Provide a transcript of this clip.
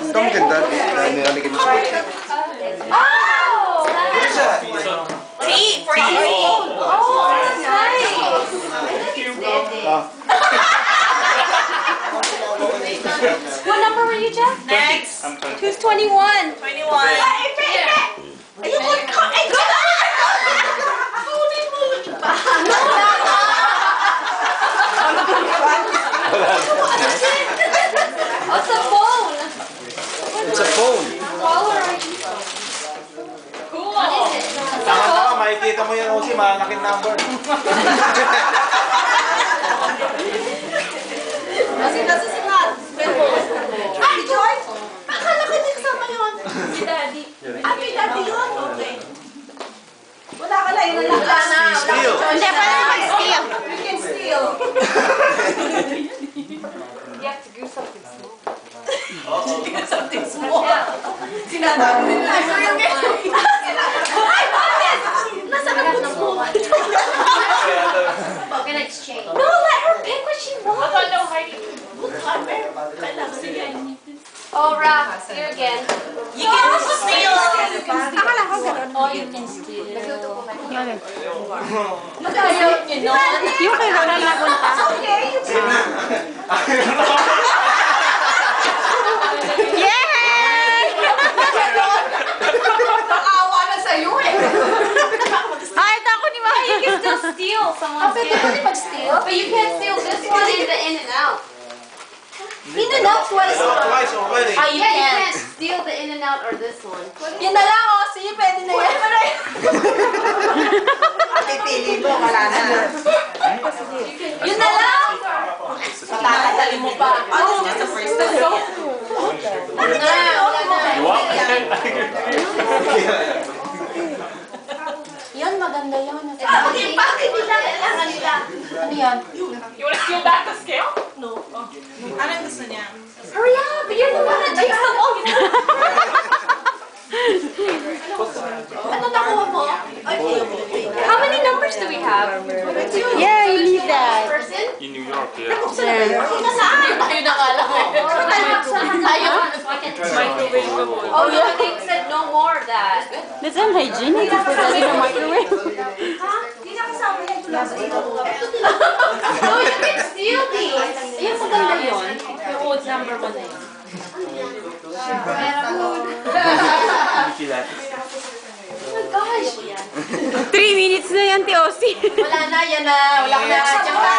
Ito maganda. Nilalagyan mo siya. Oh! T for phone. Oh, that's nice. What number were you, Jeff? Next. Who's 21? 21. What's a phone? It's a phone. Caller ID. Cool. What is it? Tama-tama, makikita mo yan kasi malalaking number. Kasi nasusunod. Ay, George! Akala ko hindi kasama yun. Si Daddy. Ay, dati yun. Okay. Wala ka na yun. Wala na. Steal. Hindi, pwede mag-steal. You can steal. You have to do something small. Something small. Sinadaan mo nila. Ay, bakit? Nasaan ang food small? We're gonna exchange. No, let her pick what she wants. Oh, Ra, here again. You can steal. Akala ko ganun. Oh, you can steal. Ayaw niyo, no? Yung kay Ronald napunta. Okay, you can. Yay! Nakawa na sa'yo eh. Ay, ito ako ni Mama. You can still steal someone's Pwede ka rin mag-steal? But you can't steal this one and the in and out. In and out twice. Twice already. Ah, you Yeah, you can't. can't steal the in and out or this one. Yun na lang, oh. Sige, pwede na yan. Pipili mo, wala na. Yun na lang. Matatadali mo pa. Oh, that's the first time. Wala na. Yan, maganda yun. Bakit nila kailangan nila? Ano yan? You want to steal back the scale? No. Anong gusto niya? Hurry up! You're the one that takes them off. Ano nakuha mo? How many numbers do we have? Yeah, you need that. Person? In New York, yeah. Nasaan? Ayun na nga lang. Ayun. Oh, yeah. They said no more of that. That's unhygienic to put that in the microwave. Hindi na kasama yan. Tula sa ito. No, you can steal these. Ayun, maganda yun. Yung old number 1 na yun. Oh my gosh. 3 minutes na yan, Tiosi. Wala na, yan na. Wala na. Tsaka.